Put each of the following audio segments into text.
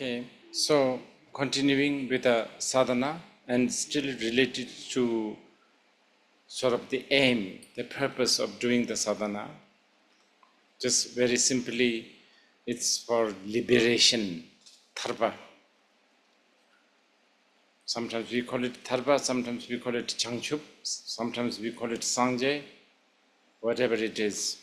Okay, so continuing with the sadhana and still related to sort of the aim, the purpose of doing the sadhana, just very simply, it's for liberation, tharva. Sometimes we call it tharva, sometimes we call it changchup, sometimes we call it sangje, whatever it is.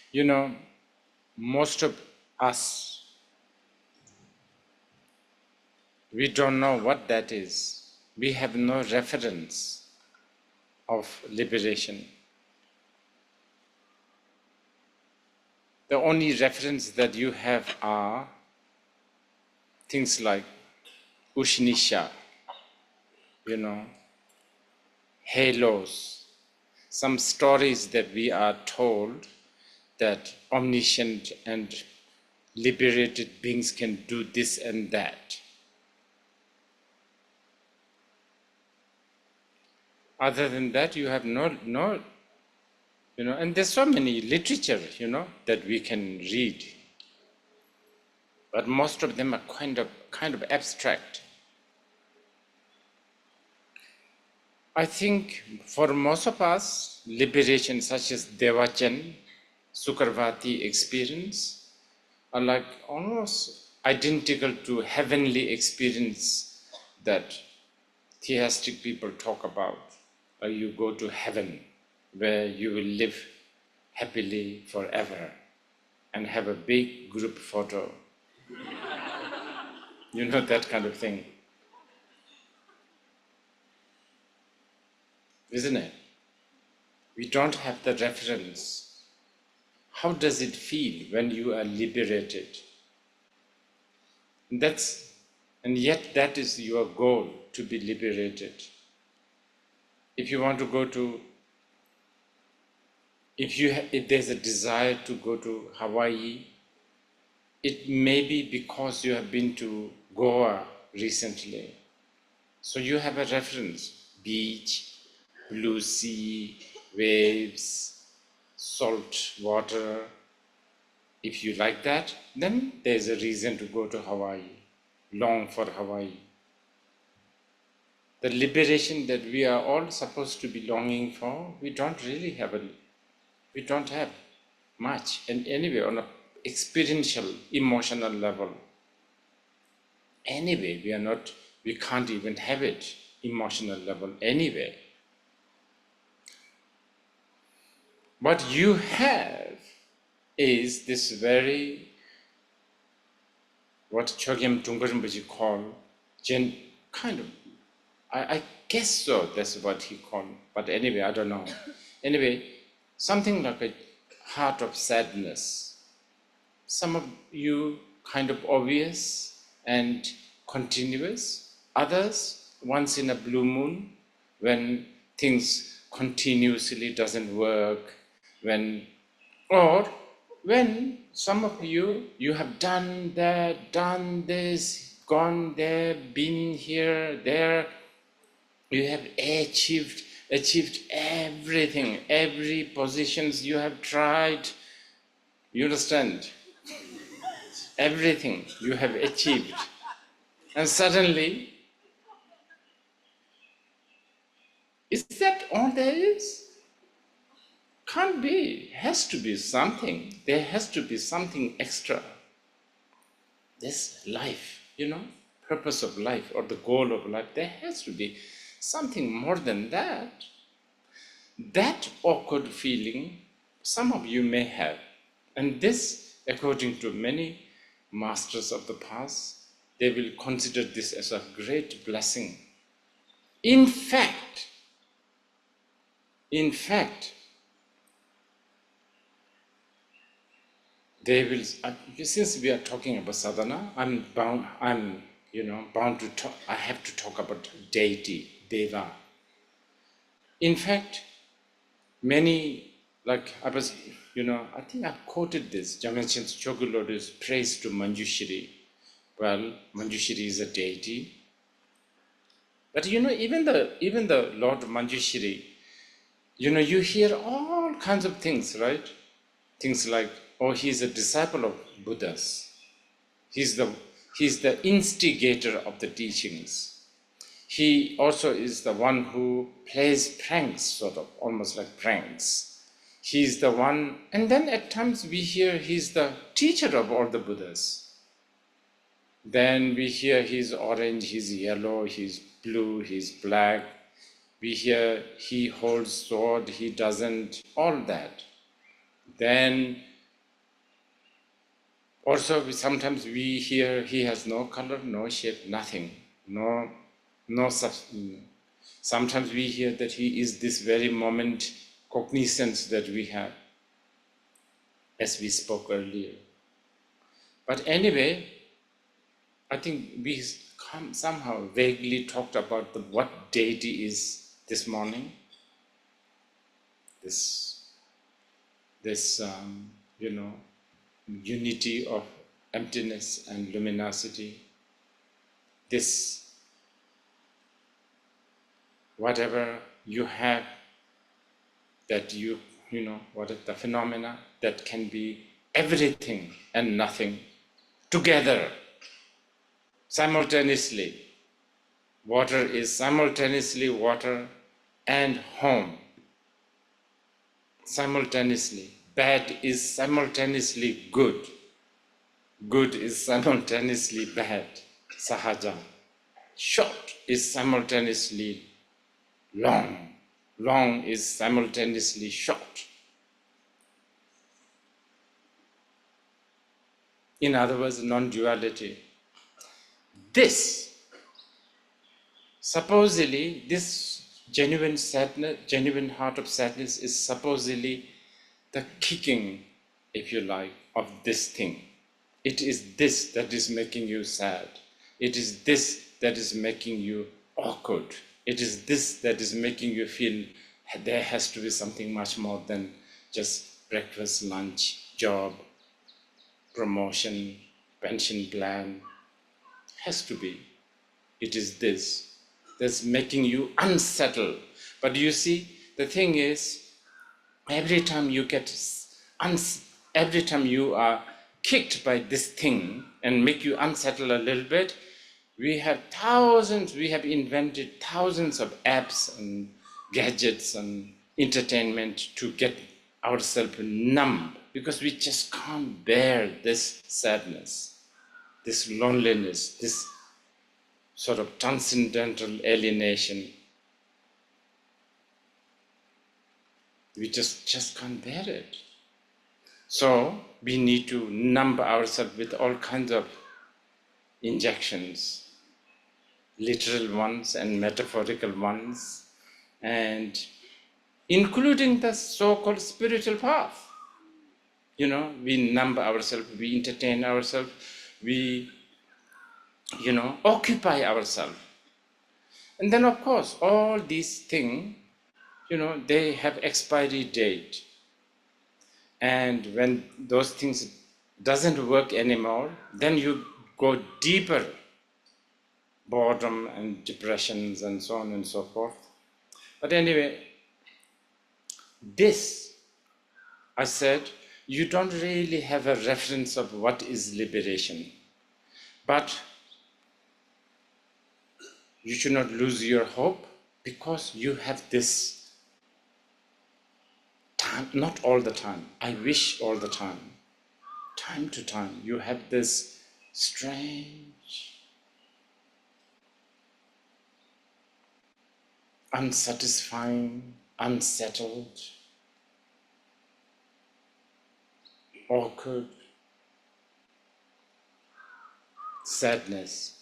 You know, most of us, we don't know what that is. We have no reference of liberation. The only reference that you have are things like Ushnisha, halos, some stories that we are told that omniscient and liberated beings can do this and that. Other than that, you have no, and there's so many literature, that we can read. But most of them are kind of abstract. I think for most of us, liberation such as Devachan, Sukarvati experience are like almost identical to heavenly experience that theistic people talk about. Or you go to heaven where you will live happily forever and have a big group photo. That kind of thing. Isn't it? We don't have the reference. How does it feel when you are liberated? And yet that is your goal, to be liberated. If you want to go to, if there's a desire to go to Hawaii, it may be because you have been to Goa recently. So you have a reference, beach, blue sea, waves, salt water. If you like that, then there's a reason to go to Hawaii, long for Hawaii. The liberation that we are all supposed to be longing for, we don't have much. And anyway, on an experiential, emotional level, anyway, we can't even have it, emotional level anyway. What you have is this very, what Chogyam Trungpa Rinpoche called, I guess so, that's what he called, but anyway, I don't know. Anyway, something like a heart of sadness. Some of you kind of obvious and continuous, others once in a blue moon when things continuously doesn't work, when some of you have done that, done this, gone there, been here, there, you have achieved everything, every positions you have tried, you understand? Everything you have achieved. And suddenly, is that all there is? Can't be. Has to be something. There has to be something extra. This life, purpose of life or the goal of life, there has to be something more than that. That awkward feeling, some of you may have. And this, according to many masters of the past, they will consider this as a great blessing. In fact, they will, since we are talking about sadhana, I'm bound to talk, I have to talk about deity, Deva. In fact, many, like I was, I think I've quoted this, Jamachan Chogulodu's praise to Manjushri. Well, Manjushri is a deity. But even the Lord Manjushri, you hear all kinds of things, right? Things like, oh, he's a disciple of Buddha's. He's the instigator of the teachings. He also is the one who plays pranks, sort of, almost like pranks. He's the one, and then at times we hear he's the teacher of all the Buddhas. Then we hear he's orange, he's yellow, he's blue, he's black. We hear he holds sword, he doesn't, all that. Then also sometimes we hear he has no color, no shape, nothing, no substance. Sometimes we hear that he is this very moment cognizance that we have, as we spoke earlier. But anyway, I think we somehow vaguely talked about what deity is this morning. This unity of emptiness and luminosity. This, whatever you have, that what is the phenomena that can be everything and nothing together, simultaneously. Water is simultaneously water and home. Simultaneously. Bad is simultaneously good. Good is simultaneously bad. Sahaja. Short is simultaneously long. Long is simultaneously short. In other words, non-duality. Supposedly, this genuine sadness, genuine heart of sadness is supposedly the kicking, if you like, of this thing. It is this that is making you sad. It is this that is making you awkward. It is this that is making you feel there has to be something much more than just breakfast, lunch, job, promotion, pension plan. Has to be. It is this that's making you unsettled. But you see, the thing is, every time you are kicked by this thing and make you unsettle a little bit, we have invented thousands of apps and gadgets and entertainment to get ourselves numb, because we just can't bear this sadness, this loneliness, this sort of transcendental alienation. We just can't bear it. So we need to numb ourselves with all kinds of injections, literal ones and metaphorical ones, and including the so-called spiritual path. We numb ourselves, we entertain ourselves, we, occupy ourselves. And then, of course, all these things, they have expiry date. And when those things doesn't work anymore, then you go deeper, boredom and depressions and so on and so forth. But anyway, this, I said, you don't really have a reference of what is liberation. But you should not lose your hope, because you have this time, not all the time, I wish all the time to time, you have this strange, unsatisfying, unsettled, awkward sadness.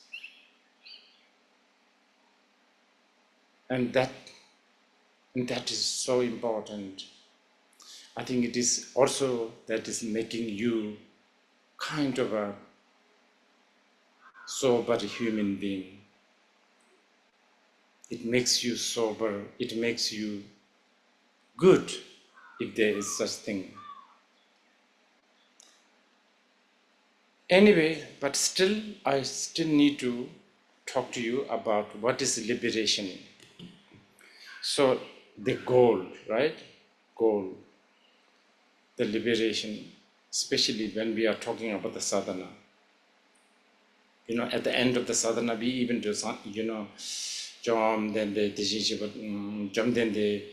And that is so important. I think it is also that is making you kind of a sober human being. It makes you sober, it makes you good, if there is such thing. Anyway, but still, I still need to talk to you about what is liberation. So the goal, right? Goal, the liberation, especially when we are talking about the sadhana. At the end of the sadhana, we even do some, jam, then the jam, then the,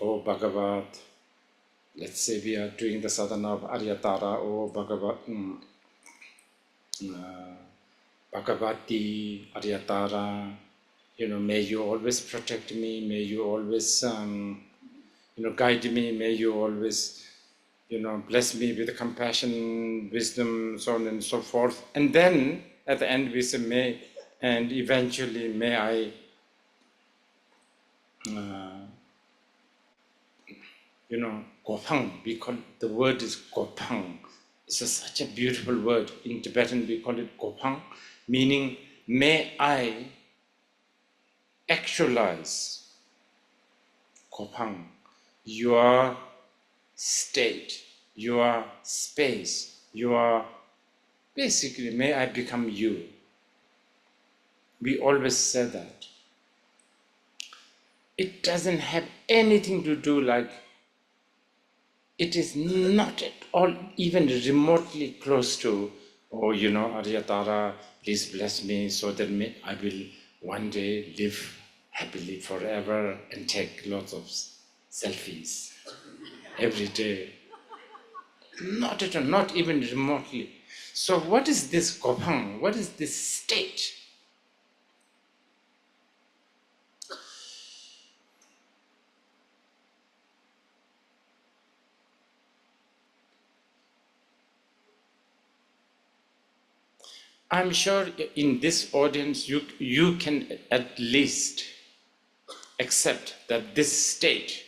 oh Bhagavat, let's say we are doing the sadhana of Aryatara, oh Bhagavat, Bhagavati, Aryatara, may you always protect me, may you always, guide me, may you always, bless me with compassion, wisdom, so on and so forth. And then at the end we say, may, and eventually may I, Gopang, we call the word is Gopang. It's such a beautiful word. In Tibetan we call it Gopang, meaning may I actualize, Gopang, your state, your space, basically, may I become you. We always say that. It doesn't have anything to do like, it is not at all even remotely close to, oh, Aryatara, please bless me so that I will one day live happily forever and take lots of selfies every day. Not at all, not even remotely. So what is this Gopang? What is this state? I'm sure in this audience you can at least accept that this state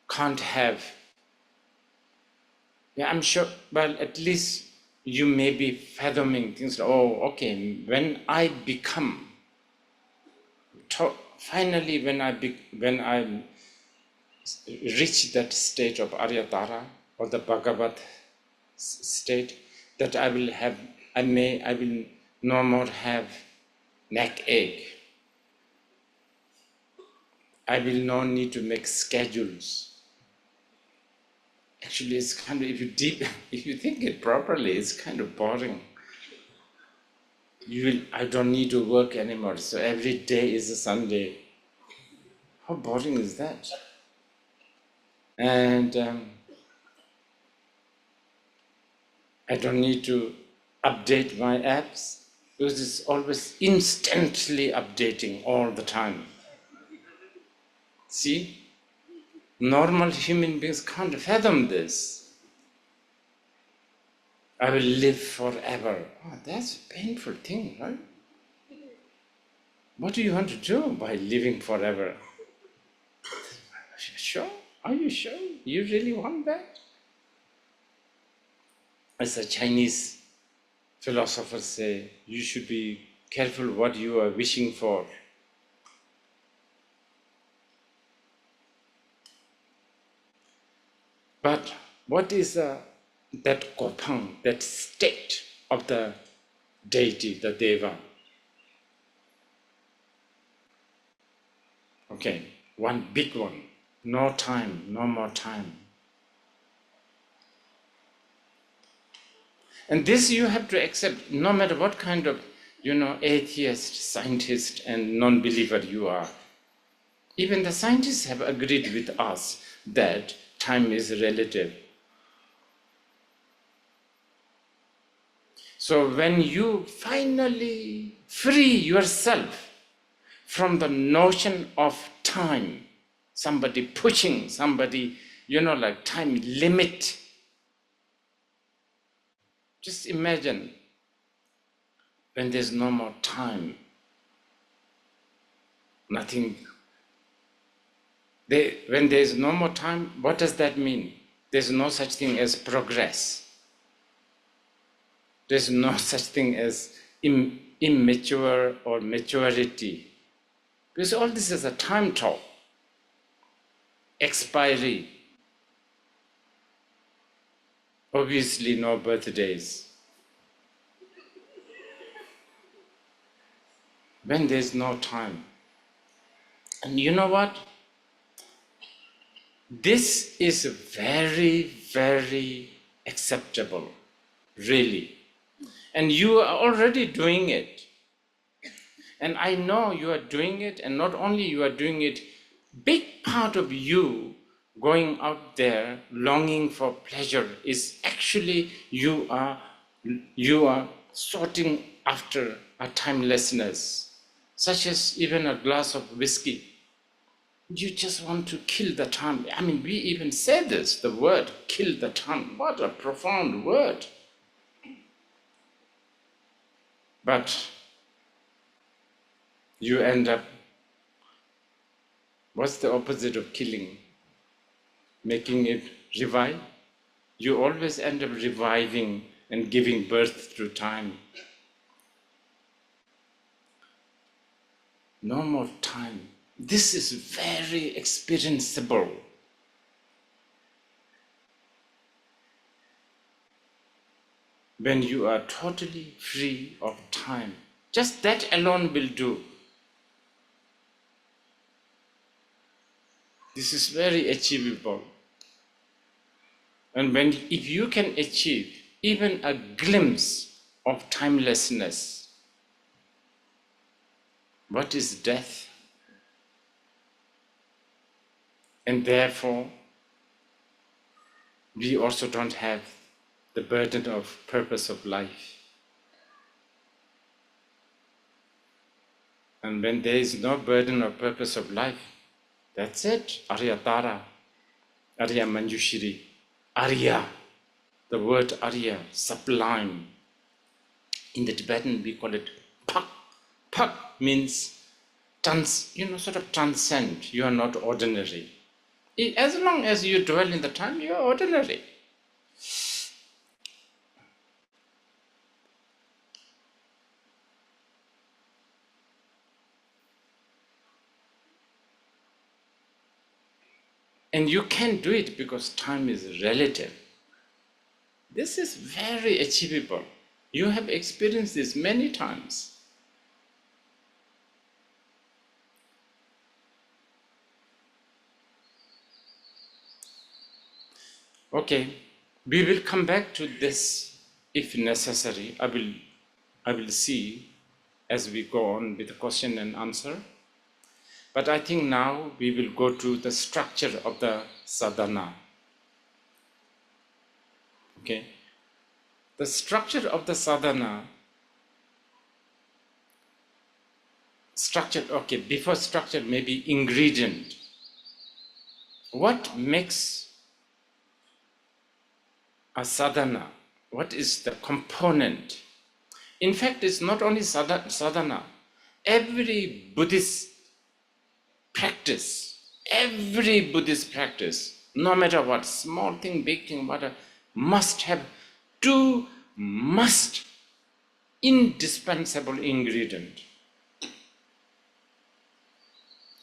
can't have. Yeah, I'm sure, well, at least you may be fathoming things. Oh, okay, when I become, finally when I reach that state of Aryatara or the Bhagavat state, that I will no more have neck ache. I will not need to make schedules. Actually, it's kind of, if you think it properly, it's kind of boring. I don't need to work anymore, so every day is a Sunday. How boring is that? And I don't need to update my apps, because it's always instantly updating all the time. See? Normal human beings can't fathom this. I will live forever. Oh, that's a painful thing, right? What do you want to do by living forever? Sure? Are you sure? You really want that? As a Chinese philosopher say, you should be careful what you are wishing for. But what is that Gopang, that state of the deity, the Deva? Okay, one big one. No time, no more time. And this you have to accept, no matter what kind of, atheist, scientist, and non-believer you are. Even the scientists have agreed with us that time is relative. So when you finally free yourself from the notion of time, somebody pushing, somebody, like time limit. Just imagine when there's no more time, nothing. When there's no more time, what does that mean? There's no such thing as progress. There's no such thing as immature or maturity. Because all this is a time talk, expiry. Obviously, no birthdays. When there's no time. And you know what? This is very, very acceptable, really. And you are already doing it. And I know you are doing it, and not only you are doing it, big part of you going out there longing for pleasure is actually you are sorting after a timelessness, such as even a glass of whiskey. You just want to kill the time. I mean, we even say this, the word kill the time. What a profound word. But you end up, what's the opposite of killing? Making it revive. You always end up reviving and giving birth through time. No more time. This is very experienceable. When you are totally free of time. Just that alone will do. This is very achievable. And if you can achieve even a glimpse of timelessness, what is death? And therefore, we also don't have the burden of purpose of life. And when there is no burden of purpose of life, that's it. Arya Tara, Arya Manjushri, Arya. The word Arya, sublime. In the Tibetan, we call it Pak. Pak means sort of transcend. You are not ordinary. As long as you dwell in the time, you are ordinary. And you can do it because time is relative. This is very achievable. You have experienced this many times. Okay, we will come back to this if necessary. I will see as we go on with the question and answer. But I think now we will go to the structure of the sadhana. Okay, the structure of the sadhana. Before structure, maybe ingredient. What makes a sadhana? What is the component? In fact, it's not only sadhana. Every Buddhist practice, no matter what, small thing, big thing, whatever, must have two indispensable ingredient.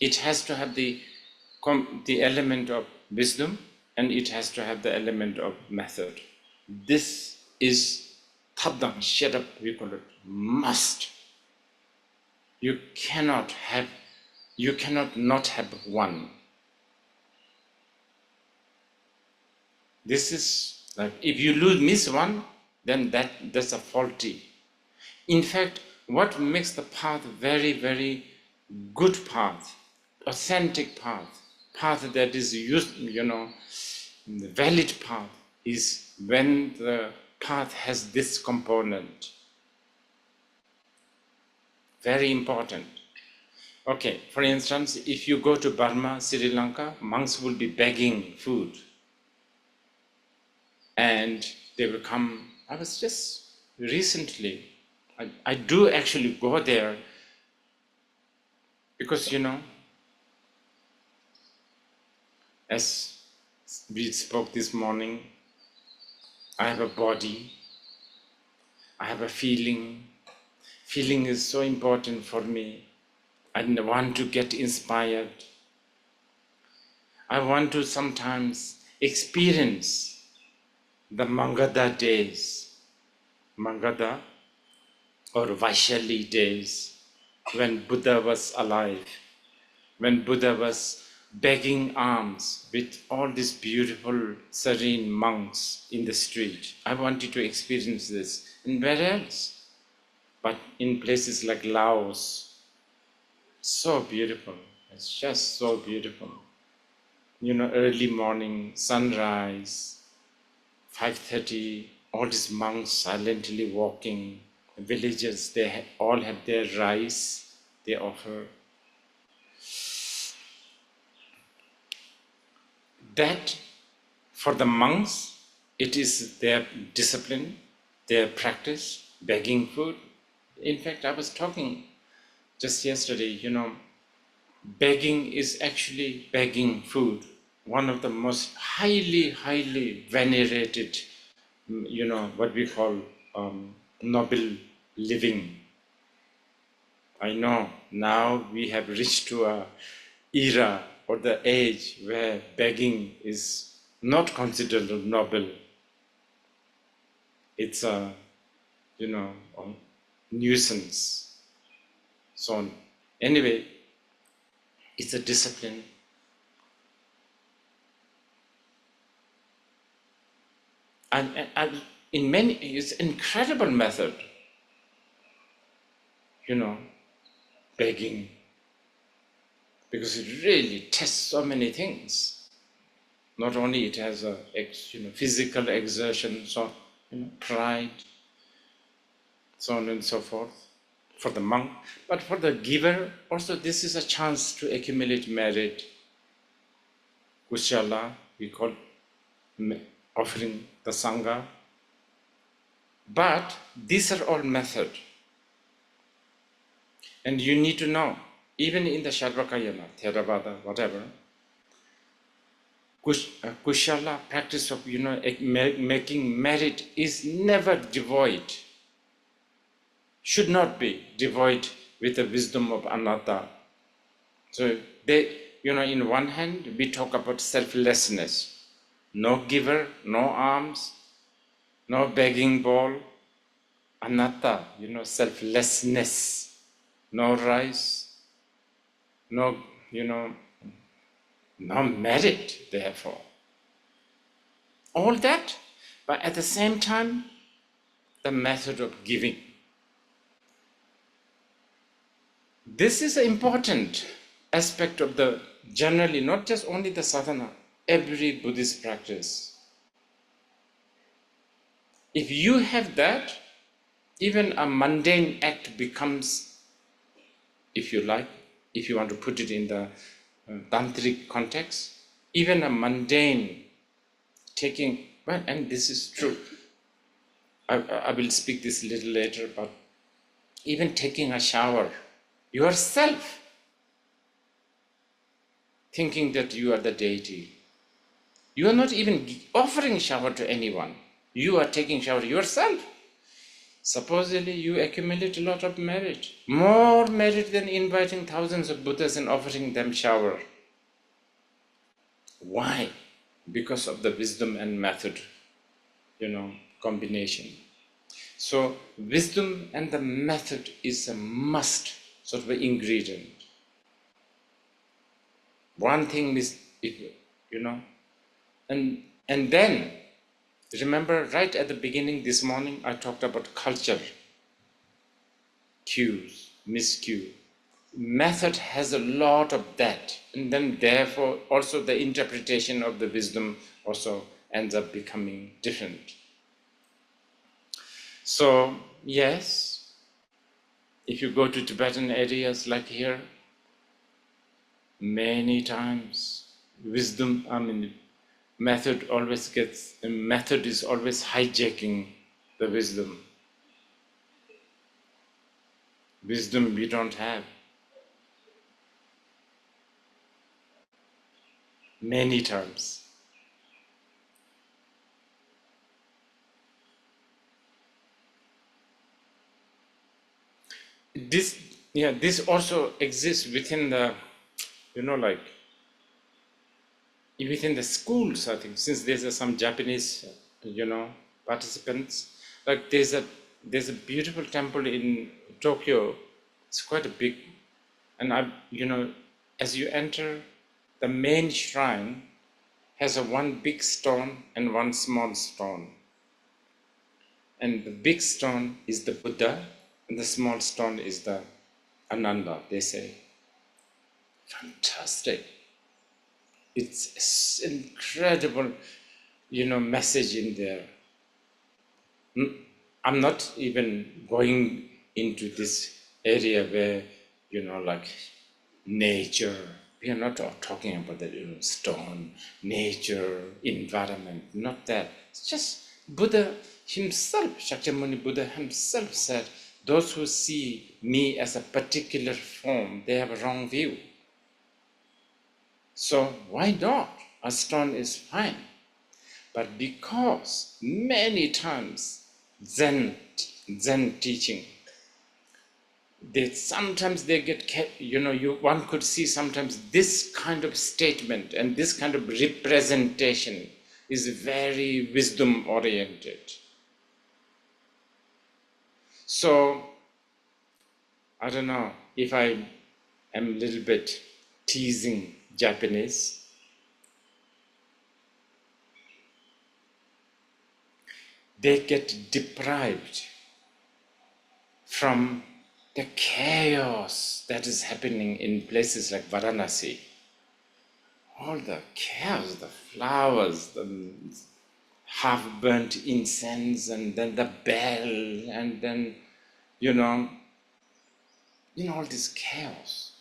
It has to have the element of wisdom, and it has to have the element of method. This is tabdang, shut up, we call it, must. You cannot not have one. This is like, if you miss one, then that's a faulty. In fact, what makes the path very, very good path, authentic path that is used, the valid path, is when the path has this component. Very important. Okay, for instance, if you go to Burma, Sri Lanka, monks will be begging food. And they will come. I was just recently, I do actually go there because, as we spoke this morning, I have a body, I have a feeling. Feeling is so important for me. I want to get inspired. I want to sometimes experience the Mangada days, Mangada or Vaishali days, when Buddha was alive, when Buddha was begging alms with all these beautiful, serene monks in the street. I wanted to experience this. And where else? But in places like Laos, so beautiful. It's just so beautiful. You know, early morning, sunrise, 5:30, all these monks silently walking. Villagers, they all have their rice they offer. That, for the monks, it is their discipline, their practice, begging food. In fact, I was talking just yesterday, you know, begging is actually begging food. One of the most highly venerated, you know, what we call noble living. I know now we have reached to a era or the age where begging is not considered noble. It's a, you know, a nuisance. So anyway, it's a discipline. And in many, it's an incredible method, you know, begging, because it really tests so many things. Not only it has a, you know, physical exertion, so, you know, pride, so on and so forth, for the monk, but for the giver also this is a chance to accumulate merit. Kushala, we call offering the Sangha. But these are all method. And you need to know, even in the Sharvakayana, Theravada, whatever, Kushala, practice of, you know, making merit is never devoid, should not be devoid with the wisdom of anatta. So they, you know, in one hand, we talk about selflessness. No giver, no alms, no begging bowl. Anatta, you know, selflessness. No rice, no, you know, no merit, therefore. All that, but at the same time, the method of giving. This is an important aspect of the, generally, not just only the sadhana, every Buddhist practice. If you have that, even a mundane act becomes, if you like, if you want to put it in the Tantric context, even a mundane taking, well, and this is true, I will speak this a little later, but even taking a shower, yourself thinking that you are the deity. You are not even offering shower to anyone. You are taking shower yourself. Supposedly you accumulate a lot of merit, more merit than inviting thousands of Buddhas and offering them shower. Why? Because of the wisdom and method, you know, combination. So wisdom and the method is a must sort of ingredient. One thing is, you know, and then remember right at the beginning this morning I talked about culture, cues, miscue. Method has a lot of that, and then therefore also the interpretation of the wisdom also ends up becoming different. So yes, if you go to Tibetan areas like here, many times wisdom, method is always hijacking the wisdom. Wisdom we don't have. Many times. This also exists within the, you know, like within the schools, I think, since there's some Japanese participants. Like there's a beautiful temple in Tokyo. It's quite a big, and as you enter, the main shrine has a one big stone and one small stone. And the big stone is the Buddha, and the small stone is the Ananda, they say. Fantastic. It's incredible, message in there. I'm not even going into this area where, like nature. We are not talking about the stone, nature, environment, not that. It's just Buddha himself, Shakyamuni Buddha himself said, those who see me as a particular form, they have a wrong view. So why not? A stone is fine. But because many times Zen teaching, sometimes they get, one could see sometimes this kind of statement and this kind of representation is very wisdom oriented. So, I don't know if I am a little bit teasing Japanese. They get deprived from the chaos that is happening in places like Varanasi. All the chaos, the flowers, the half-burnt incense, and then the bell, and then, all this chaos.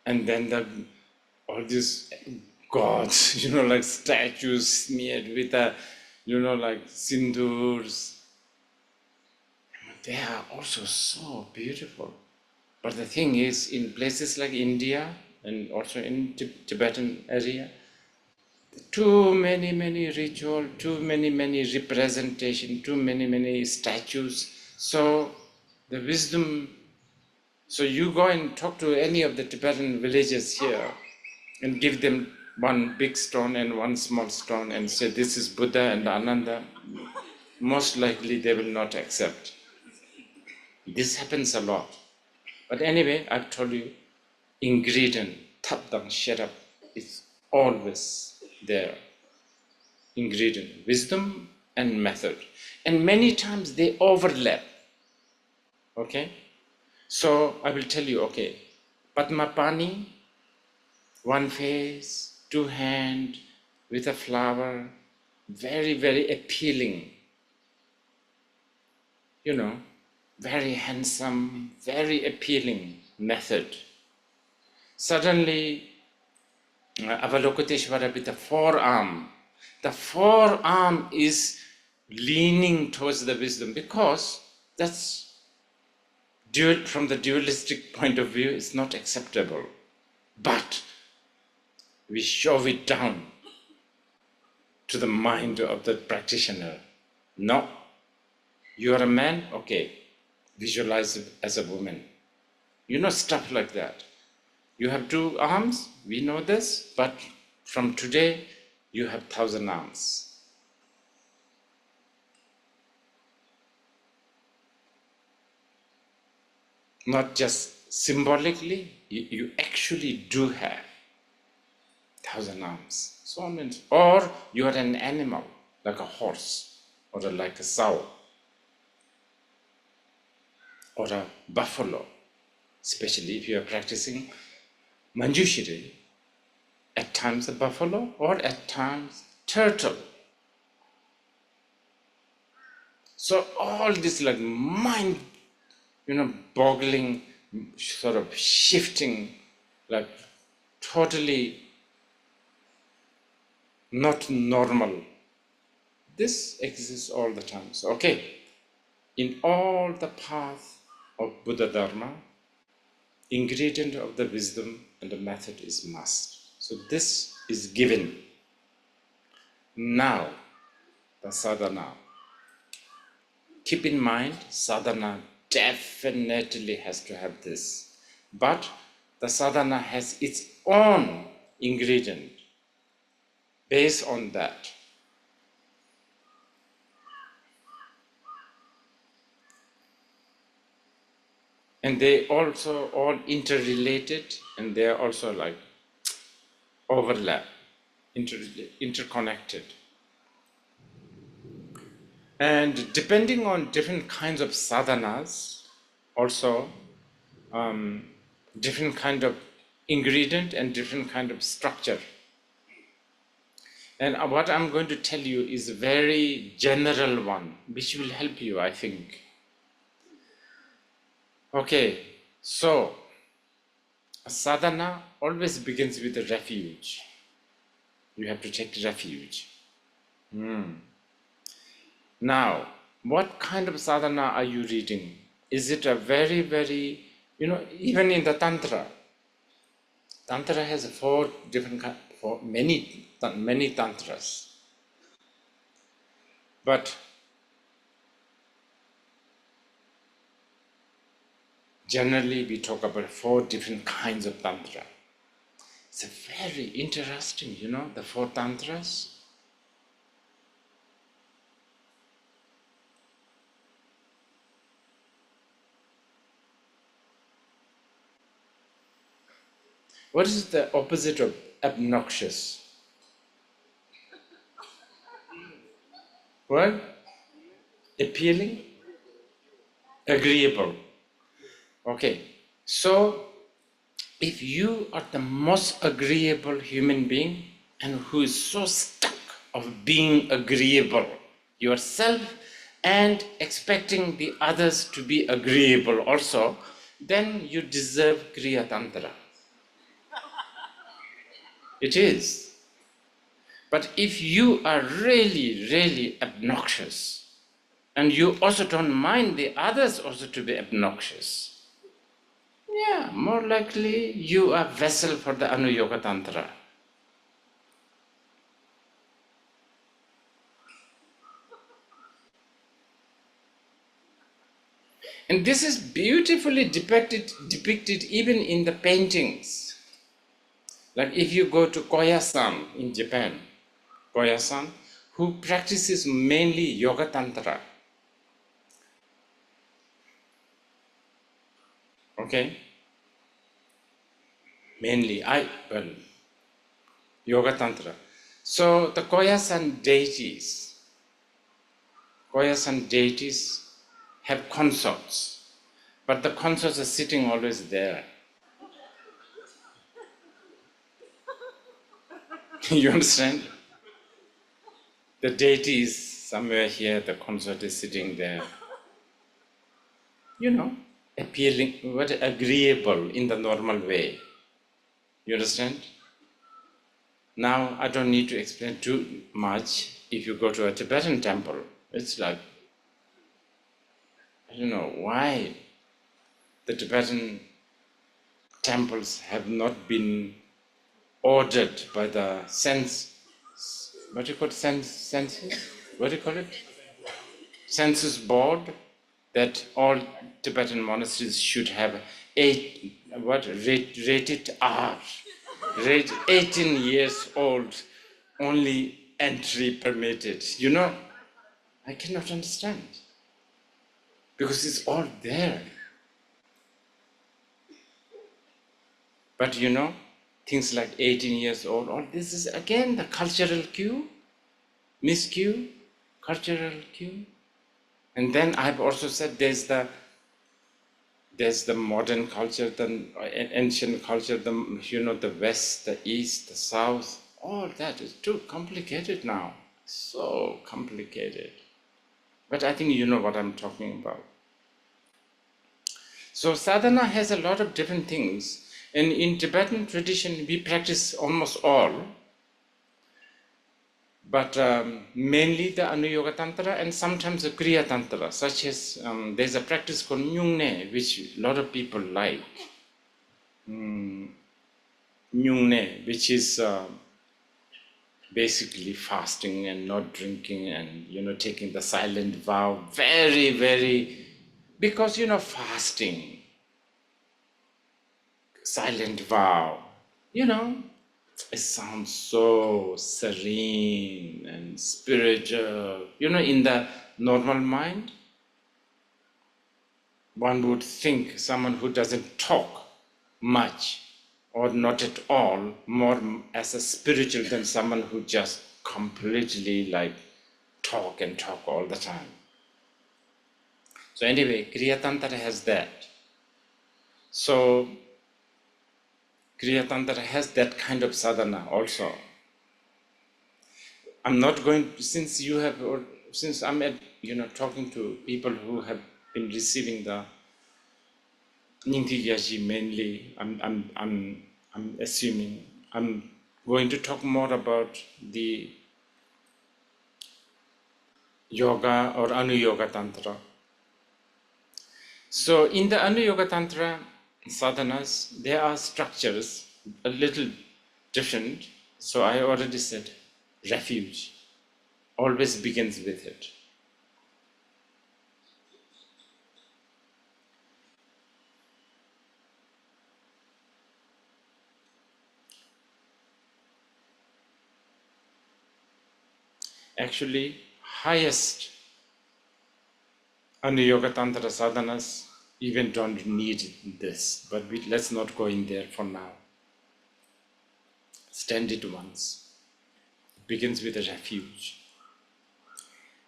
And then all these gods, like statues smeared with like sindurs. They are also so beautiful. But the thing is, in places like India and also in Tibetan area, too many ritual, too many representation, too many statues. So the wisdom, so you go and talk to any of the Tibetan villages here and give them one big stone and one small stone and say this is Buddha and Ananda, most likely they will not accept. This happens a lot. But anyway, I've told you, ingredient, tabdang, sherab, is always there. Ingredient, wisdom and method. And many times they overlap. Okay? So I will tell you, okay, Padmapani, one face, two hand, with a flower, very appealing. Very handsome, very appealing method. Suddenly, Avalokiteshvara with the forearm. The forearm is leaning towards the wisdom because that's from the dualistic point of view, it's not acceptable. But we shove it down to the mind of the practitioner. No, you are a man, okay, visualize it as a woman. Stuff like that. You have 2 arms, we know this, but from today, you have 1,000 arms. Not just symbolically, you actually do have 1,000 arms. So or you are an animal, like a horse, or like a sow, or a buffalo, especially if you are practicing Manjushri, at times a buffalo, or at times turtle. So all this like mind, boggling, sort of shifting, like totally not normal. This exists all the time. So, okay, in all the path of Buddha Dharma, ingredient of the wisdom and the method is must. So this is given. Now, the sadhana. Keep in mind, sadhana definitely has to have this. But the sadhana has its own ingredient. based on that. And they also all interrelated, and they are also like overlap, interconnected. And depending on different kinds of sadhanas, also different kind of ingredient and different kind of structure. And what I'm going to tell you is a very general one, which will help you, I think. Okay, so sadhana always begins with a refuge. You have to take refuge. Now, what kind of sadhana are you reading? Is it a very, very, even in the Tantra has four different, many tantras. But generally we talk about four different kinds of tantra. It's very interesting, the four tantras. What is the opposite of obnoxious? What? Appealing? Agreeable. Okay, so if you are the most agreeable human being and who is so stuck of being agreeable yourself and expecting the others to be agreeable also, then you deserve Kriya Tantra. It is. But if you are really, really obnoxious and you also don't mind the others also to be obnoxious, yeah, more likely you are vessel for the Anuyoga Tantra. And this is beautifully depicted even in the paintings. Like if you go to Koya-san in Japan, Koya-san, who practices mainly Yoga Tantra. Okay? Mainly, Yoga Tantra. So the Koya-san deities have consorts, but the consorts are sitting always there. You understand? The deity is somewhere here, the consort is sitting there. Appealing, agreeable in the normal way. You understand? Now, I don't need to explain too much. If you go to a Tibetan temple, it's like, I don't know why the Tibetan temples have not been ordered by the what do you call it? What do you call it? Census board, that all Tibetan monasteries should have rated R, 18 years old, only entry permitted. I cannot understand because it's all there. But things like 18 years old, all this is again the cultural cue, miscue, cultural cue. And then I've also said there's the modern culture, the ancient culture, the West, the East, the South. All that is too complicated now. So complicated. But I think you know what I'm talking about. So sadhana has a lot of different things. And in Tibetan tradition, we practice almost all. But mainly the Anuyoga Tantra and sometimes the Kriya Tantra, such as there's a practice called Nyungne, which a lot of people like. Nyungne, which is basically fasting and not drinking and, taking the silent vow. Very, very, because, fasting, silent vow, it sounds so serene and spiritual. In the normal mind, one would think someone who doesn't talk much or not at all, more as a spiritual than someone who just completely like talk and talk all the time. So anyway, Kriya Tantra has that. So Kriya Tantra has that kind of sadhana also. I'm not going to, since I'm at, talking to people who have been receiving the Nyingti Gyaji mainly, I'm assuming I'm going to talk more about the yoga or Anu-Yoga Tantra. So in the Anu-Yoga Tantra sadhanas, there are structures a little different. So I already said refuge always begins with it. Actually, highest Anu-Yoga Tantra sadhanas even don't need this, but let's not go in there for now. Stand it once. It begins with a refuge.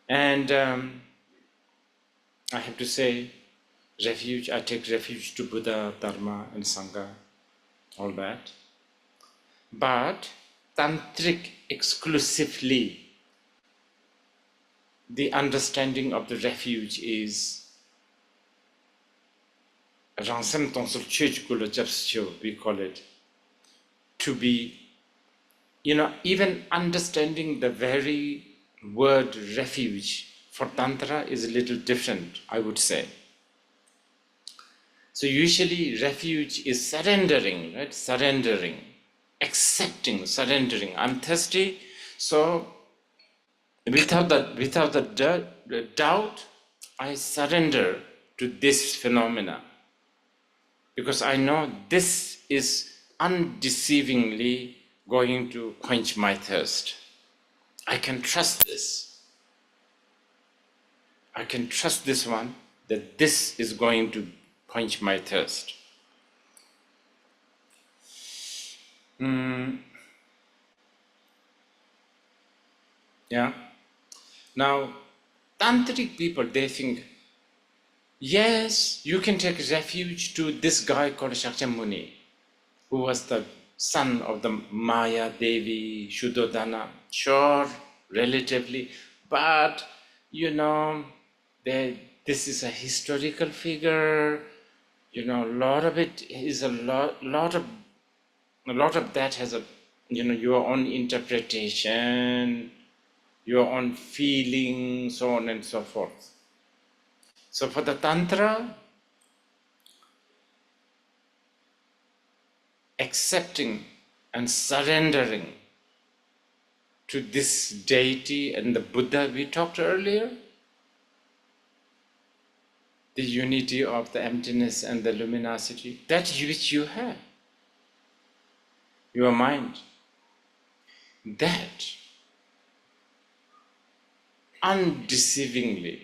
And I have to say, refuge, I take refuge to Buddha, Dharma, and Sangha, all that. But Tantric exclusively, the understanding of the refuge is we call it, to be, even understanding the very word refuge for Tantra is a little different, I would say. So usually refuge is surrendering, right? Surrendering, accepting, surrendering. I'm thirsty, so without the doubt, I surrender to this phenomena because I know this is undeceivingly going to quench my thirst. I can trust this. I can trust this one, that this is going to quench my thirst. Yeah. Now, Tantric people, they think, yes, you can take refuge to this guy called Shakyamuni, who was the son of the Maya Devi, Shuddhodana. Sure, relatively, but this is a historical figure. A lot of it is a lot of that has your own interpretation, your own feeling, so on and so forth. So for the Tantra, accepting and surrendering to this deity and the Buddha we talked earlier, the unity of the emptiness and the luminosity, that which you have, your mind, that undeceivingly,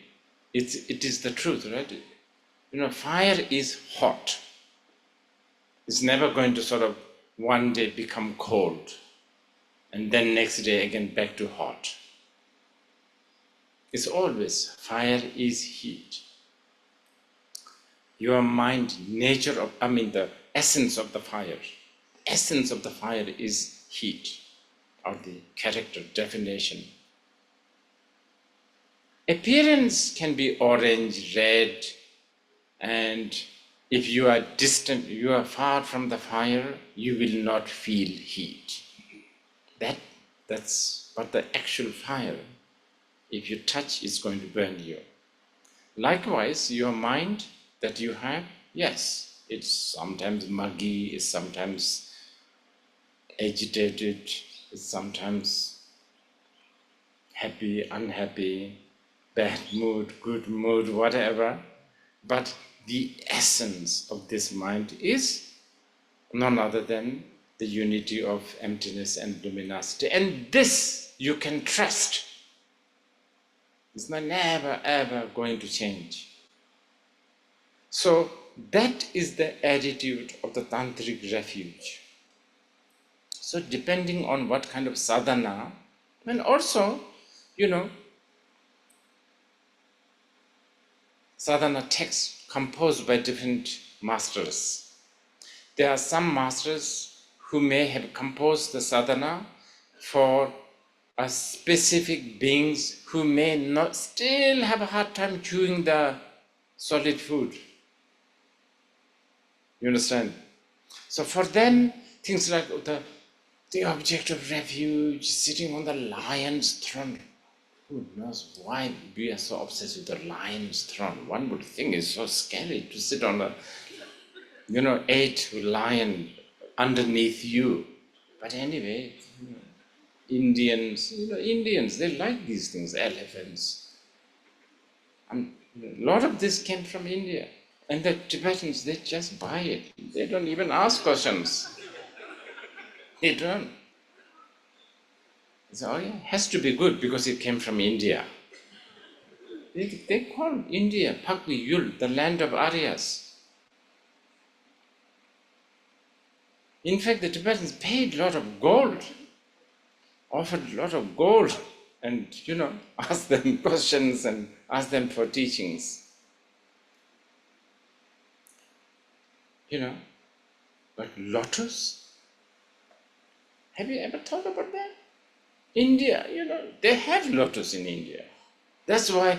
it is the truth, right? Fire is hot. It's never going to sort of one day become cold and then next day again back to hot. It's always fire is heat. Your mind, the essence of the fire. Essence of the fire is heat, or the character definition. Appearance can be orange, red, and if you are distant, you are far from the fire, you will not feel heat. That's what the actual fire, if you touch, is going to burn you. Likewise, your mind that you have, yes, it's sometimes muggy, it's sometimes agitated, it's sometimes happy, unhappy, bad mood, good mood, whatever. But the essence of this mind is none other than the unity of emptiness and luminosity. And this you can trust. It's not never ever going to change. So that is the attitude of the Tantric refuge. So depending on what kind of sadhana, and also, sadhana texts composed by different masters. There are some masters who may have composed the sadhana for a specific beings who may not still have a hard time chewing the solid food. You understand? So for them, things like the object of refuge, sitting on the lion's throne. Who knows why we are so obsessed with the lion's throne? One would think it's so scary to sit on a, 8 lion underneath you. But anyway, Indians, they like these things, elephants. And a lot of this came from India. And the Tibetans, they just buy it. They don't even ask questions. They don't. So, it has to be good because it came from India. They call India Pakli Yul, the land of Aryas. In fact, the Tibetans paid a lot of gold, offered a lot of gold, and, asked them questions and asked them for teachings. But lotus? Have you ever thought about that? India, they have lotus in India. That's why,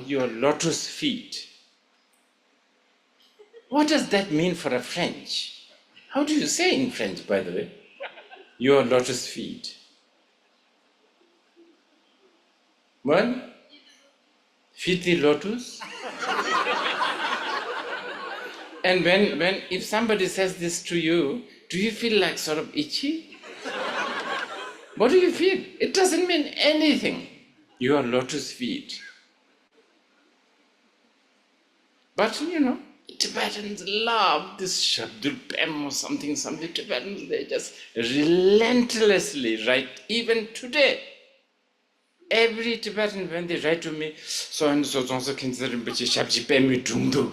your lotus feet. What does that mean for a French? How do you say in French, by the way? Your lotus feet. What? Feet the lotus? And if somebody says this to you, do you feel like sort of itchy? What do you feel? It doesn't mean anything. Your lotus feet. But Tibetans love this Shabdul Pem or something. Tibetans, they just relentlessly write, even today. Every Tibetan, when they write to me, so and so, Shabji Pem Dumdu.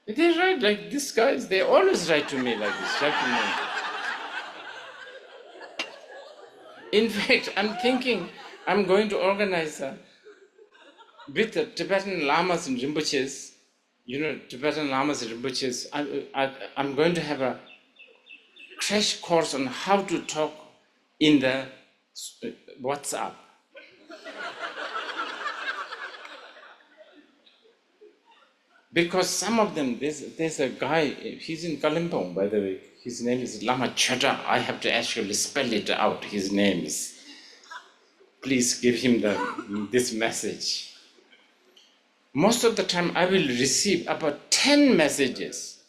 They write like these guys, they always write to me like this. In fact, I'm thinking I'm going to organize with the Tibetan Lamas and Rinpoches, Tibetan Lamas and Rinpoches, I'm going to have a crash course on how to talk in the WhatsApp. Because some of them, there's a guy, he's in Kalimpong, by the way. His name is Lama Chada. I have to actually spell it out, his name is. Please give him this message. Most of the time, I will receive about 10 messages.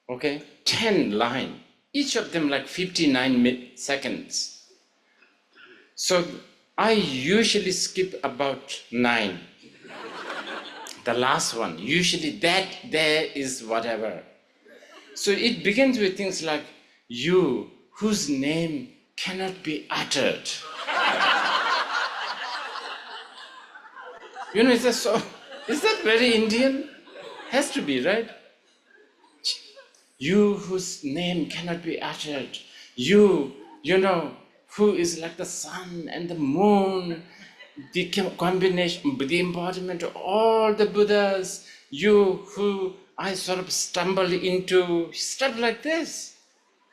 Okay? 10 lines. Each of them like 59 seconds. So I usually skip about 9. The last one, usually that there is whatever. So it begins with things like, you whose name cannot be uttered. Is that very Indian? Has to be, right? You whose name cannot be uttered. You who is like the sun and the moon, the combination, the embodiment of all the Buddhas, you who I sort of stumble into, stuff like this.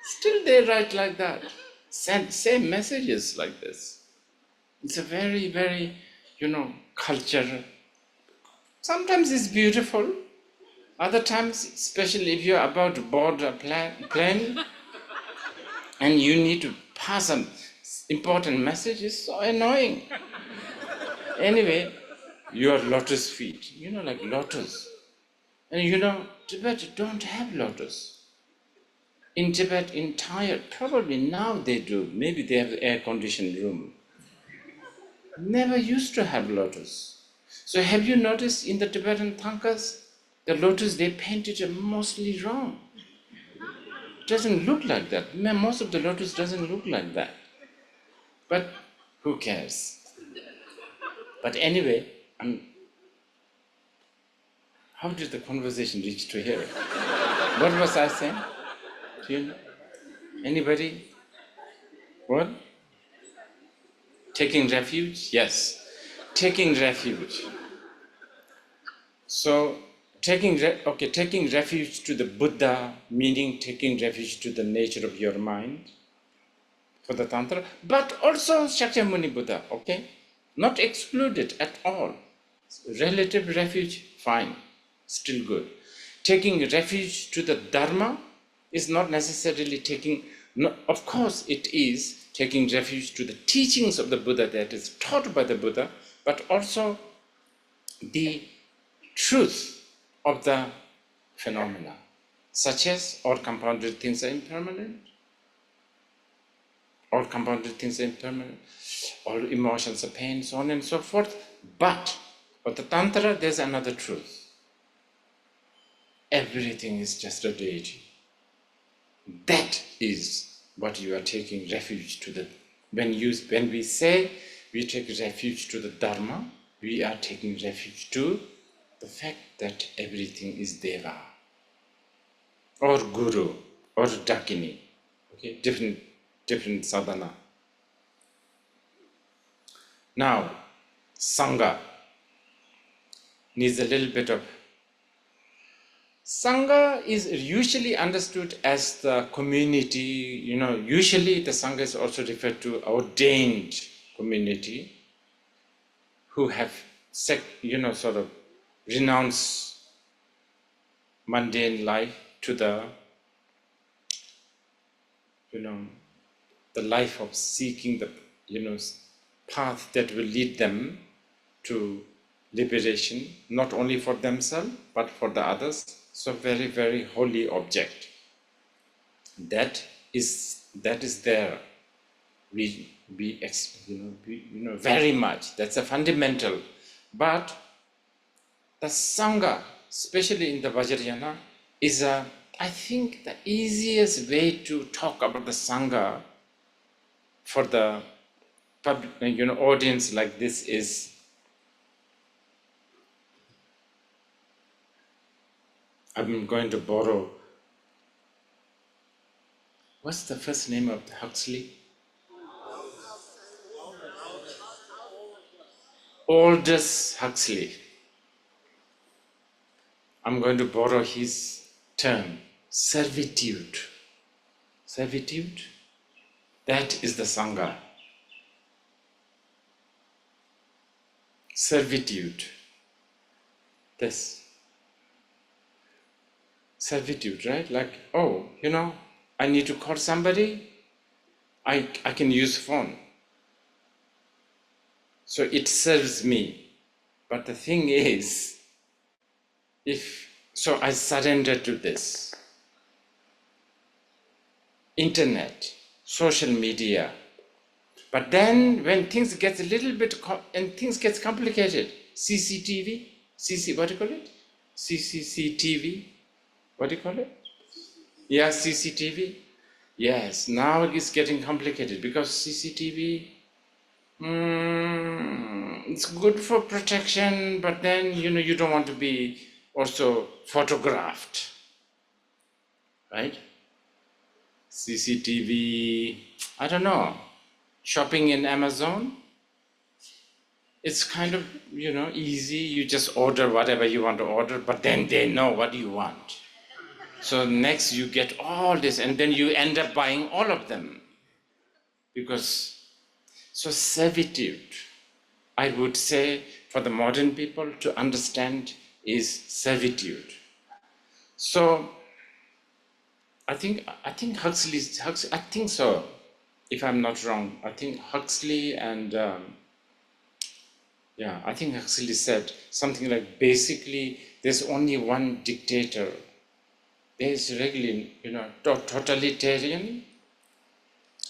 Still they write like that. Same messages like this. It's a very, very, culture. Sometimes it's beautiful. Other times, especially if you're about to board a plane and you need to pass an important message, it's so annoying. Anyway, your lotus feet, like lotus. And Tibet don't have lotus. In Tibet, probably now they do. Maybe they have air-conditioned room. Never used to have lotus. So have you noticed in the Tibetan tankas, the lotus they painted are mostly wrong. doesn't look like that. Most of the lotus doesn't look like that. But who cares? But anyway, how did the conversation reach to here? What was I saying? Do you know? Anybody? What? Taking refuge? Yes. Taking refuge. So, taking refuge to the Buddha, meaning taking refuge to the nature of your mind for the Tantra, but also Shakyamuni Buddha, okay? Not excluded at all. Relative refuge, fine, still good. Taking refuge to the Dharma is not necessarily taking, no, of course it is taking refuge to the teachings of the Buddha that is taught by the Buddha, but also the truth of the phenomena, such as all compounded things are impermanent, all compounded things are impermanent, all emotions are pain, so on and so forth. But for the Tantra, there's another truth. Everything is just a deity. That is what you are taking refuge to. When we say we take refuge to the Dharma, we are taking refuge to the fact that everything is Deva, or Guru, or Dakini. Okay, different sadhana. Now, Sangha needs a little bit of. Sangha is usually understood as the community, usually the Sangha is also referred to ordained community who have, sort of renounced mundane life to the, the life of seeking the, path that will lead them to liberation, not only for themselves, but for the others. So very, very holy object. That is there. We very much. That's a fundamental. But the Sangha, especially in the Vajrayana, is I think the easiest way to talk about the Sangha for the public, audience like this is, I'm going to borrow, what's the first name of Huxley? Aldous Huxley. I'm going to borrow his term, servitude. Servitude, that is the Sangha. Servitude. This. Servitude, right? Like, I need to call somebody, I can use phone. So it serves me. But the thing is, so I surrender to this. Internet, social media. But then when things get a little bit, and things get complicated, CCTV, what do you call it? CCTV, what do you call it? Yeah, CCTV. Yes, now it's getting complicated because CCTV, it's good for protection, but then, you don't want to be also photographed, right? CCTV, I don't know, shopping in Amazon, it's kind of, easy. You just order whatever you want to order, but then they know what you want. So next you get all this, and then you end up buying all of them. So servitude, I would say, for the modern people to understand is servitude. So I think Huxley, I think so, if I'm not wrong. I think Huxley and I think Huxley said something like, basically, there's only one dictator. There's really, totalitarian.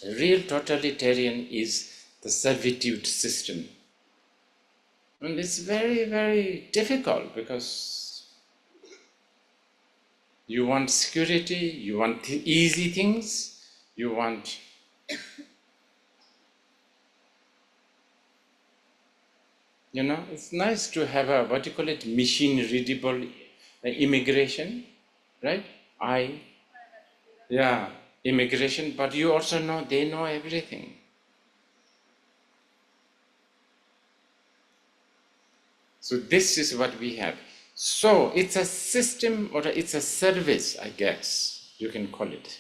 Real totalitarian is the servitude system. And it's very, very difficult because, You want security, you want easy things, you want it's nice to have a, what do you call it, machine-readable immigration, right? Yeah, immigration, but you also know they know everything. So this is what we have. So it's a system or it's a service, I guess you can call it.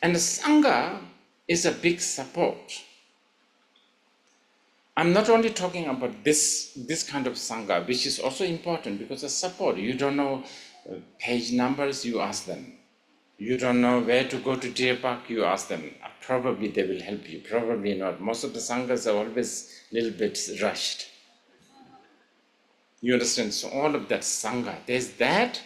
And the Sangha is a big support. I'm not only talking about this kind of Sangha, which is also important because the support, you don't know page numbers, you ask them. You don't know where to go to deer park, you ask them. Probably they will help you, probably not. Most of the Sanghas are always a little bit rushed. You understand? So all of that Sangha, there's that.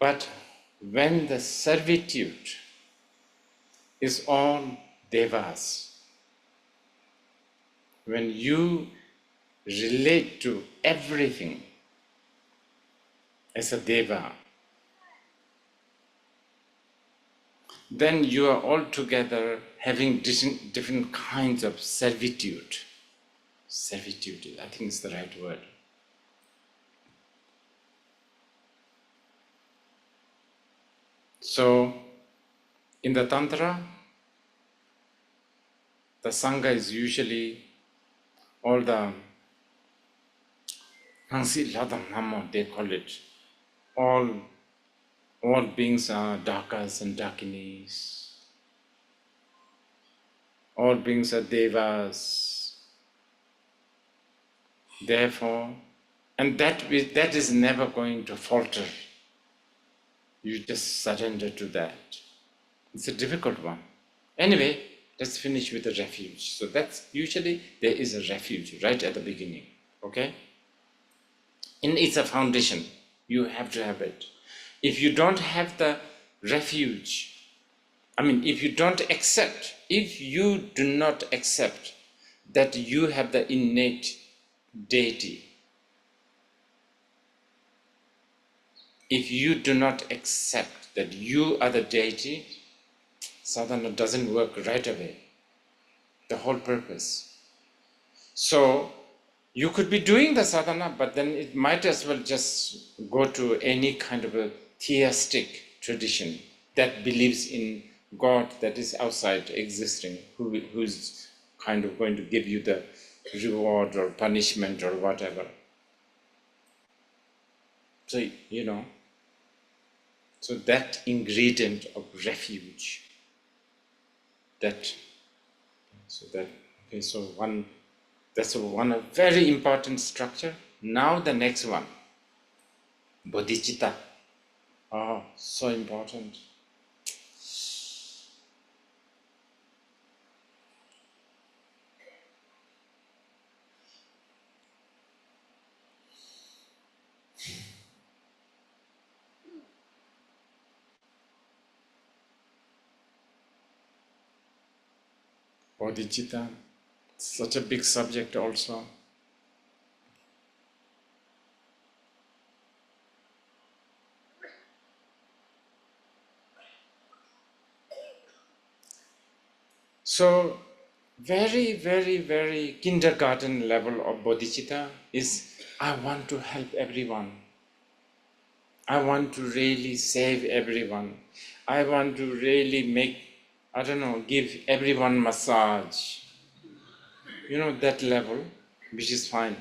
But when the servitude is all devas, when you relate to everything as a deva, then you are all together having different kinds of servitude. Servitude, I think is the right word. So, in the Tantra, the Sangha is usually all the Hansi Ladam Namo, they call it. All beings are Dakas and Dakinis. All beings are Devas. Therefore, and that is never going to falter. You just surrender to that. It's a difficult one. Anyway, let's finish with the refuge. So that's usually there is a refuge right at the beginning. Okay? And it's a foundation. You have to have it. If you don't have the refuge, if you do not accept that you have the innate deity, if you do not accept that you are the deity, sadhana doesn't work right away. The whole purpose. So you could be doing the sadhana, but then it might as well just go to any kind of a theistic tradition that believes in God that is outside existing, who's kind of going to give you the reward or punishment or whatever. So, so that ingredient of refuge, that's one very important structure. Now the next one, Bodhicitta. Oh, so important. Bodhicitta, such a big subject also. So, very, very, very kindergarten level of bodhicitta is, I want to help everyone. I want to really save everyone. I want to really give everyone massage. That level, which is fine.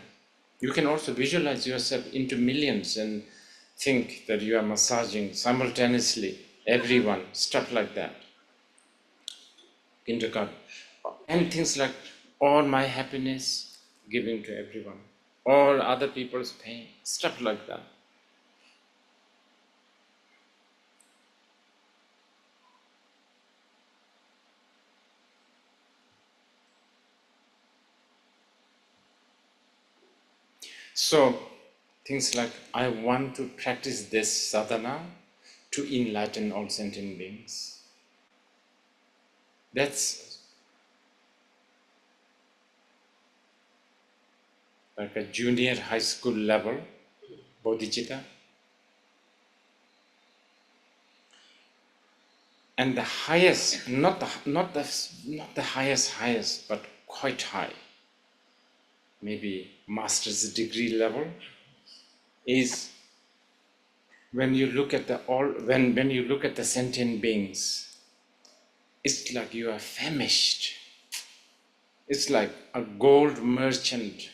You can also visualize yourself into millions and think that you are massaging simultaneously everyone, stuff like that. Kindergarten. And things like all my happiness giving to everyone, all other people's pain, stuff like that. So things like, I want to practice this sadhana to enlighten all sentient beings. That's like a junior high school level bodhicitta. And the highest, not the highest, but quite high, maybe master's degree level, is when you look at when you look at the sentient beings, it's like you are famished. It's like a gold merchant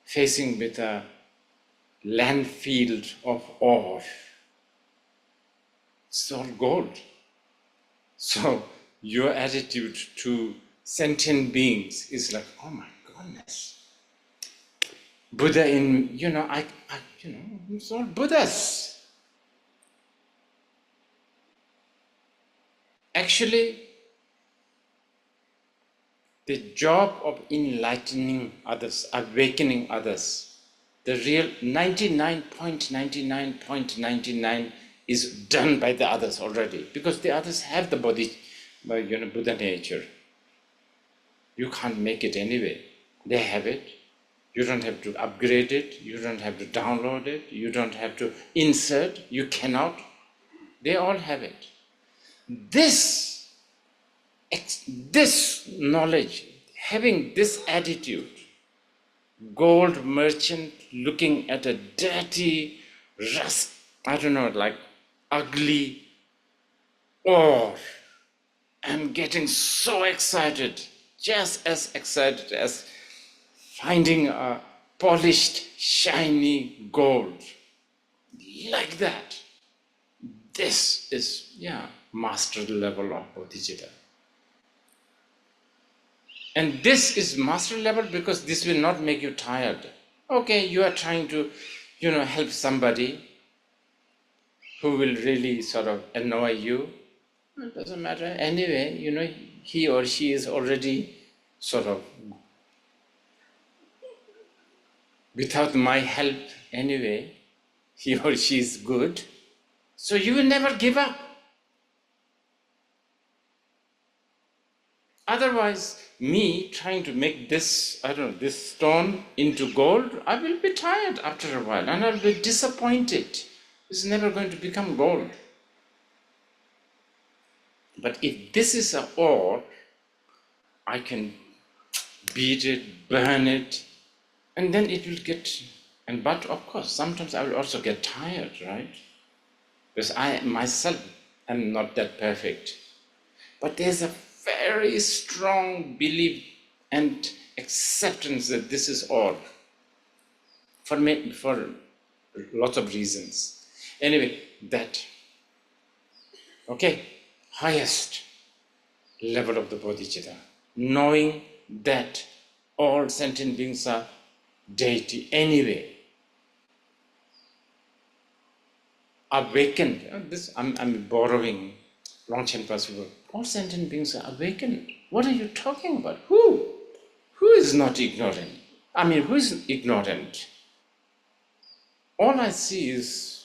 facing with a land field of ore. It's all gold. So your attitude to sentient beings is like, oh my goodness. Buddha it's all Buddhas. Actually, the job of enlightening others, awakening others, the real 99.99.99 is done by the others already, because the others have the Buddha nature. You can't make it anyway. They have it. You don't have to upgrade it. You don't have to download it. You don't have to insert. You cannot. They all have it. This knowledge, having this attitude, gold merchant looking at a dirty, like ugly ore, and getting so excited, just as excited as finding a polished, shiny gold. Like that. This is, master level of bodhicitta. And this is master level because this will not make you tired. Okay, you are trying to, help somebody who will really sort of annoy you. It doesn't matter. Anyway, he or she is already sort of without my help anyway. He or she is good. So you will never give up. Otherwise, me trying to make this stone into gold, I will be tired after a while and I'll be disappointed. It's never going to become gold. But if this is an ore, I can beat it, burn it, and then it will but of course, sometimes I will also get tired, right? Because I myself am not that perfect. But there's a very strong belief and acceptance that this is all. For lots of reasons. Anyway, that. Okay, highest level of the bodhicitta. Knowing that all sentient beings are deity anyway. Awakened. I'm borrowing Longchenpa's word. All sentient beings are awakened. What are you talking about? Who? Who is not ignorant? Who is ignorant? All I see is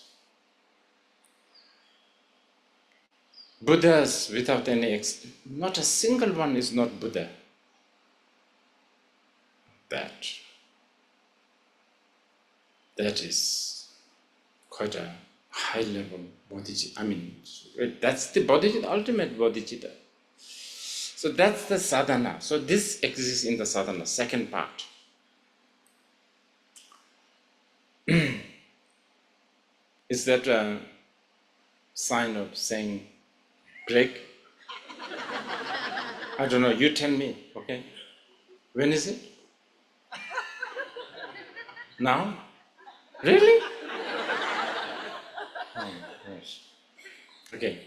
Buddhas without any not a single one is not Buddha. That is quite a high level bodhicitta. That's the bodhicitta, ultimate bodhicitta. So that's the sadhana. So this exists in the sadhana, second part. Is that a sign of saying break? I don't know, you tell me, okay? When is it? Now? Really? Oh, yes. Okay.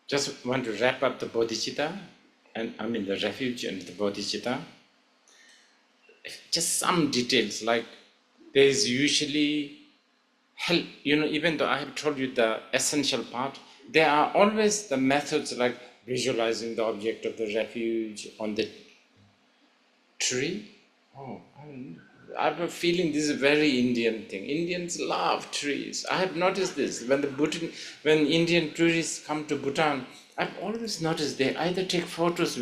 Just want to wrap up the bodhicitta, and the refuge and the bodhicitta. Just some details, like there is usually help, even though I have told you the essential part, there are always the methods like visualizing the object of the refuge on the tree. Oh, I have a feeling this is a very Indian thing. Indians love trees. I have noticed this. When Indian tourists come to Bhutan, I've always noticed they either take photos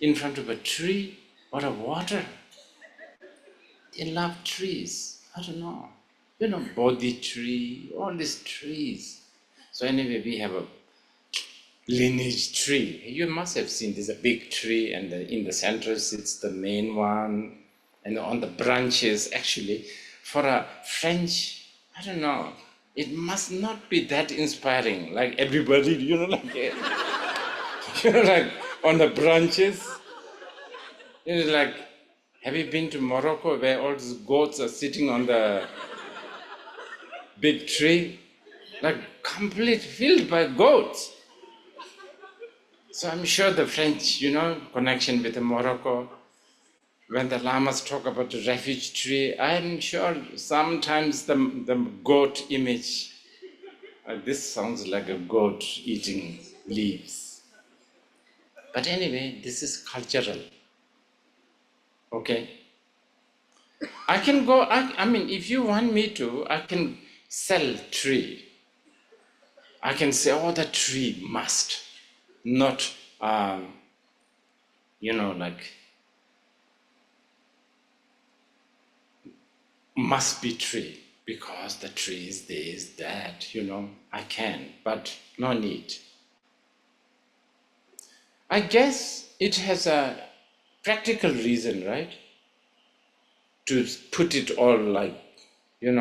in front of a tree or a water. They love trees. I don't know. Bodhi tree, all these trees. So anyway, we have a lineage tree. You must have seen there's a big tree, and in the center sits the main one, and on the branches, actually, for a French, I don't know, it must not be that inspiring. Like everybody, like on the branches. Like, have you been to Morocco where all these goats are sitting on the big tree? Like complete filled by goats. So I'm sure the French, connection with Morocco, when the lamas talk about the refuge tree, I'm sure sometimes the goat image, this sounds like a goat eating leaves. But anyway, this is cultural. Okay? I can go, I mean, if you want me to, I can sell tree. I can say, oh, the tree must, not, like, must be tree, because the tree is this, that, I can, but no need. I guess it has a practical reason, right? To put it all like, in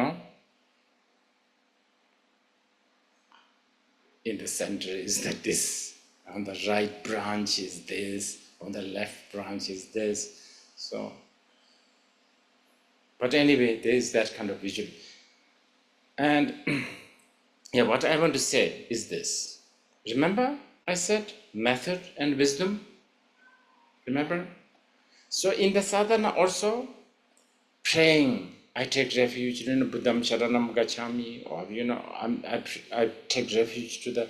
the center is that this, on the right branch is this, on the left branch is this. So, but anyway, there is that kind of vision. And yeah, what I want to say is this. Remember I said method and wisdom? Remember? So in the sadhana also, praying, I take refuge, Buddham Sharanam Gacchami, or I take refuge to the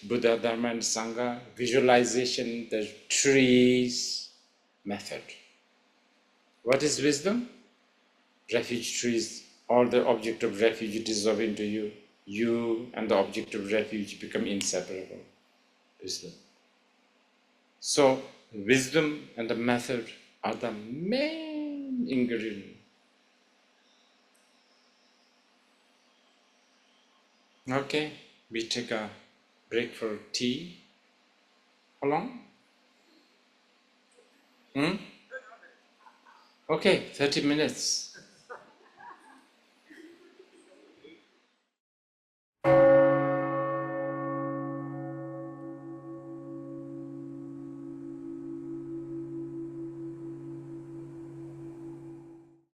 Buddha, Dharma, and Sangha, visualization, the trees, method. What is wisdom? Refuge trees, all the object of refuge dissolve into you. You and the object of refuge become inseparable. Wisdom. So, wisdom and the method are the main ingredient. Okay, we take a break for tea. How long? Okay, 30 minutes.